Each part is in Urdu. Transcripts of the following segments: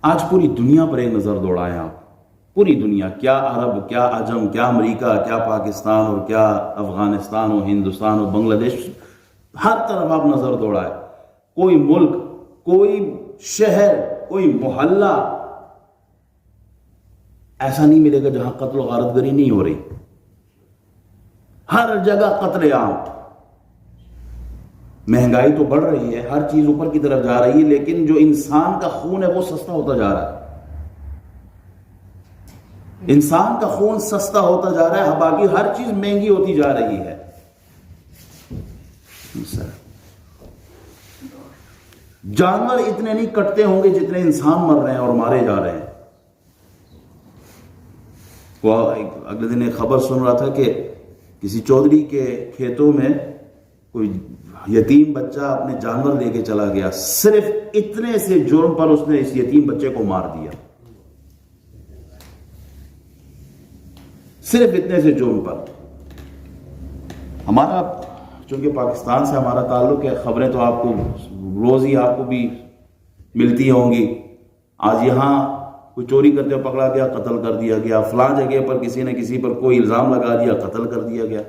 آج پوری دنیا پر ایک نظر دوڑائیں آپ، پوری دنیا، کیا عرب، کیا عجم، کیا امریکہ، کیا پاکستان اور کیا افغانستان ہو، ہندوستان ہو، بنگلہ دیش، ہر طرف آپ نظر دوڑائیں، کوئی ملک، کوئی شہر، کوئی محلہ ایسا نہیں ملے گا جہاں قتل و غارت گری نہیں ہو رہی. ہر جگہ قتل عام. مہنگائی تو بڑھ رہی ہے، ہر چیز اوپر کی طرف جا رہی ہے، لیکن جو انسان کا خون ہے وہ سستا ہوتا جا رہا ہے. انسان کا خون سستا ہوتا جا رہا ہے، باقی ہر چیز مہنگی ہوتی جا رہی ہے. جانور اتنے نہیں کٹتے ہوں گے جتنے انسان مر رہے ہیں اور مارے جا رہے ہیں. وہ اگلے دن ایک خبر سن رہا تھا کہ کسی چودھری کے کھیتوں میں کوئی یتیم بچہ اپنے جانور لے کے چلا گیا، صرف اتنے سے جرم پر اس نے اس یتیم بچے کو مار دیا، صرف اتنے سے جرم پر. ہمارا چونکہ پاکستان سے ہمارا تعلق ہے، خبریں تو آپ کو روز ہی آپ کو بھی ملتی ہوں گی. آج یہاں کوئی چوری کرتے ہوئے پکڑا گیا، قتل کر دیا گیا. فلاں جگہ پر کسی نے کسی پر کوئی الزام لگا دیا، قتل کر دیا گیا.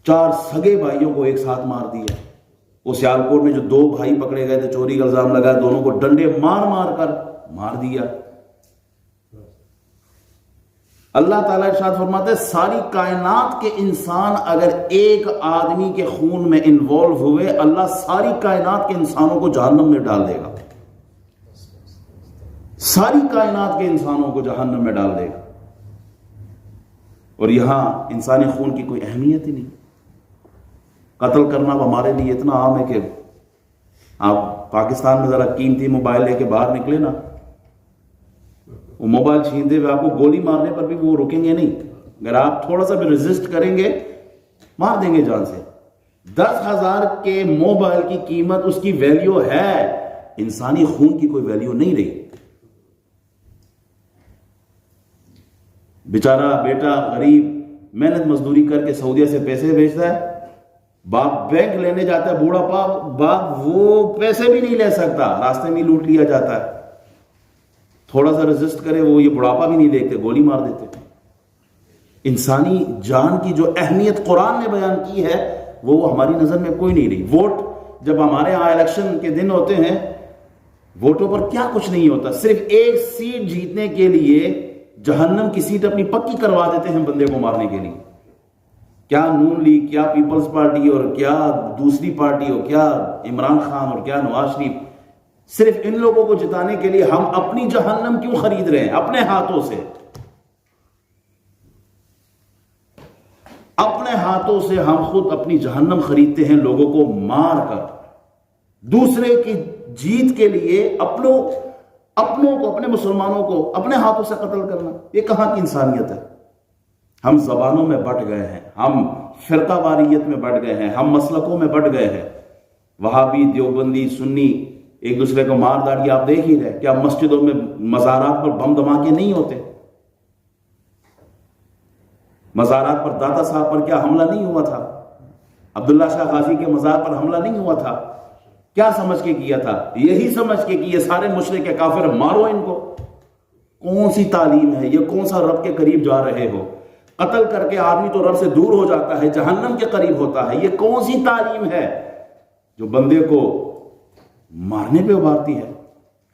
4 سگے بھائیوں کو ایک ساتھ مار دیا. وہ سیالکوٹ میں جو 2 بھائی پکڑے گئے تھے، چوری کا الزام لگا، دونوں کو ڈنڈے مار مار کر مار دیا. اللہ تعالیٰ ارشاد فرماتے ہیں ساری کائنات کے انسان اگر ایک آدمی کے خون میں انوالو ہوئے، اللہ ساری کائنات کے انسانوں کو جہنم میں ڈال دے گا. ساری کائنات کے انسانوں کو جہنم میں ڈال دے گا. اور یہاں انسانی خون کی کوئی اہمیت ہی نہیں. قتل کرنا ہمارے لیے اتنا عام ہے کہ آپ پاکستان میں ذرا قیمتی موبائل لے کے باہر نکلے نا، وہ موبائل چھینتے ہوئے آپ کو گولی مارنے پر بھی وہ رکیں گے نہیں. اگر آپ تھوڑا سا بھی ریزسٹ کریں گے مار دیں گے جان سے. 10,000 کے موبائل کی قیمت، اس کی ویلیو ہے، انسانی خون کی کوئی ویلیو نہیں رہی. بیچارہ بیٹا غریب محنت مزدوری کر کے سعودیہ سے پیسے بھیجتا ہے، باپ بینک لینے جاتا ہے، بوڑھا باپ وہ پیسے بھی نہیں لے سکتا، راستے میں لوٹ لیا جاتا ہے. تھوڑا سا ریزسٹ کرے وہ یہ بڑھاپا بھی نہیں دیکھتے، گولی مار دیتے. انسانی جان کی جو اہمیت قرآن نے بیان کی ہے وہ ہماری نظر میں کوئی نہیں رہی. ووٹ جب ہمارے ہاں الیکشن کے دن ہوتے ہیں، ووٹوں پر کیا کچھ نہیں ہوتا، صرف ایک سیٹ جیتنے کے لیے جہنم کی سیٹ اپنی پکی کروا دیتے ہیں بندے کو مارنے کے لیے. کیا نون لیگ، کیا پیپلز پارٹی اور کیا دوسری پارٹی ہو، کیا عمران خان اور کیا نواز شریف، صرف ان لوگوں کو جتانے کے لیے ہم اپنی جہنم کیوں خرید رہے ہیں اپنے ہاتھوں سے؟ اپنے ہاتھوں سے ہم خود اپنی جہنم خریدتے ہیں، لوگوں کو مار کر. دوسرے کی جیت کے لیے اپنوں کو، اپنے مسلمانوں کو اپنے ہاتھوں سے قتل کرنا، یہ کہاں کی انسانیت ہے؟ ہم زبانوں میں بٹ گئے ہیں، ہم فرقہ واریت میں بٹ گئے ہیں، ہم مسلکوں میں بٹ گئے ہیں. وہابی، دیوبندی، سنی ایک دوسرے کو مار داڑی آپ دیکھ ہی رہے. کیا مسجدوں میں، مزارات پر بم دھماکے نہیں ہوتے؟ مزارات پر داتا صاحب پر کیا حملہ نہیں ہوا تھا؟ عبداللہ شاہ غازی کے مزار پر حملہ نہیں ہوا تھا؟ کیا سمجھ کے کیا تھا؟ یہی سمجھ کے کہ یہ سارے مشرک کافر، مارو ان کو. کون سی تعلیم ہے یہ؟ کون سا رب کے قریب جا رہے ہو؟ قتل کر کے آدمی تو رب سے دور ہو جاتا ہے، جہنم کے قریب ہوتا ہے. یہ کون سی تعلیم ہے جو بندے کو مارنے پہ ابھارتی ہے؟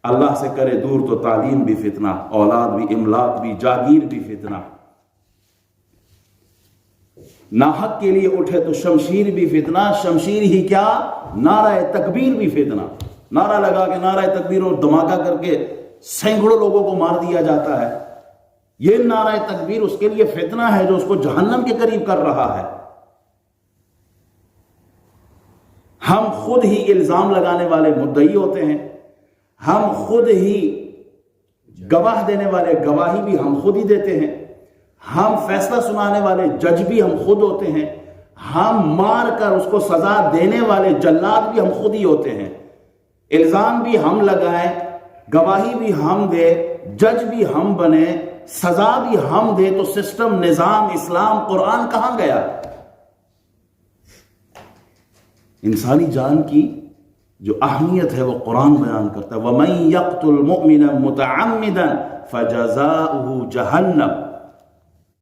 اللہ سے کرے دور تو تعلیم بھی فتنہ، اولاد بھی، املاک بھی، جاگیر بھی فتنہ. ناحق کے لیے اٹھے تو شمشیر بھی فتنہ. شمشیر ہی کیا، نعرہ تکبیر بھی فتنہ. نعرہ لگا کے، نعرہ تکبیر اور دھماکہ کر کے سینکڑوں لوگوں کو مار دیا جاتا ہے. یہ نعرہ تکبیر اس کے لیے فتنہ ہے جو اس کو جہنم کے قریب کر رہا ہے. ہم خود ہی الزام لگانے والے مدعی ہوتے ہیں، ہم خود ہی گواہ دینے والے گواہی بھی ہم خود ہی دیتے ہیں، ہم فیصلہ سنانے والے جج بھی ہم خود ہوتے ہیں، ہم مار کر اس کو سزا دینے والے جلاد بھی ہم خود ہی ہوتے ہیں. الزام بھی ہم لگائیں، گواہی بھی ہم دے، جج بھی ہم بنے، سزا بھی ہم دے، تو سسٹم، نظام، اسلام، قرآن کہاں گیا؟ انسانی جان کی جو اہمیت ہے وہ قرآن بیان کرتا ہے. وَمَن يَقْتُلْ مُؤْمِنًا مُتَعَمِّدًا فَجَزَاؤُهُ جَهَنَّمُ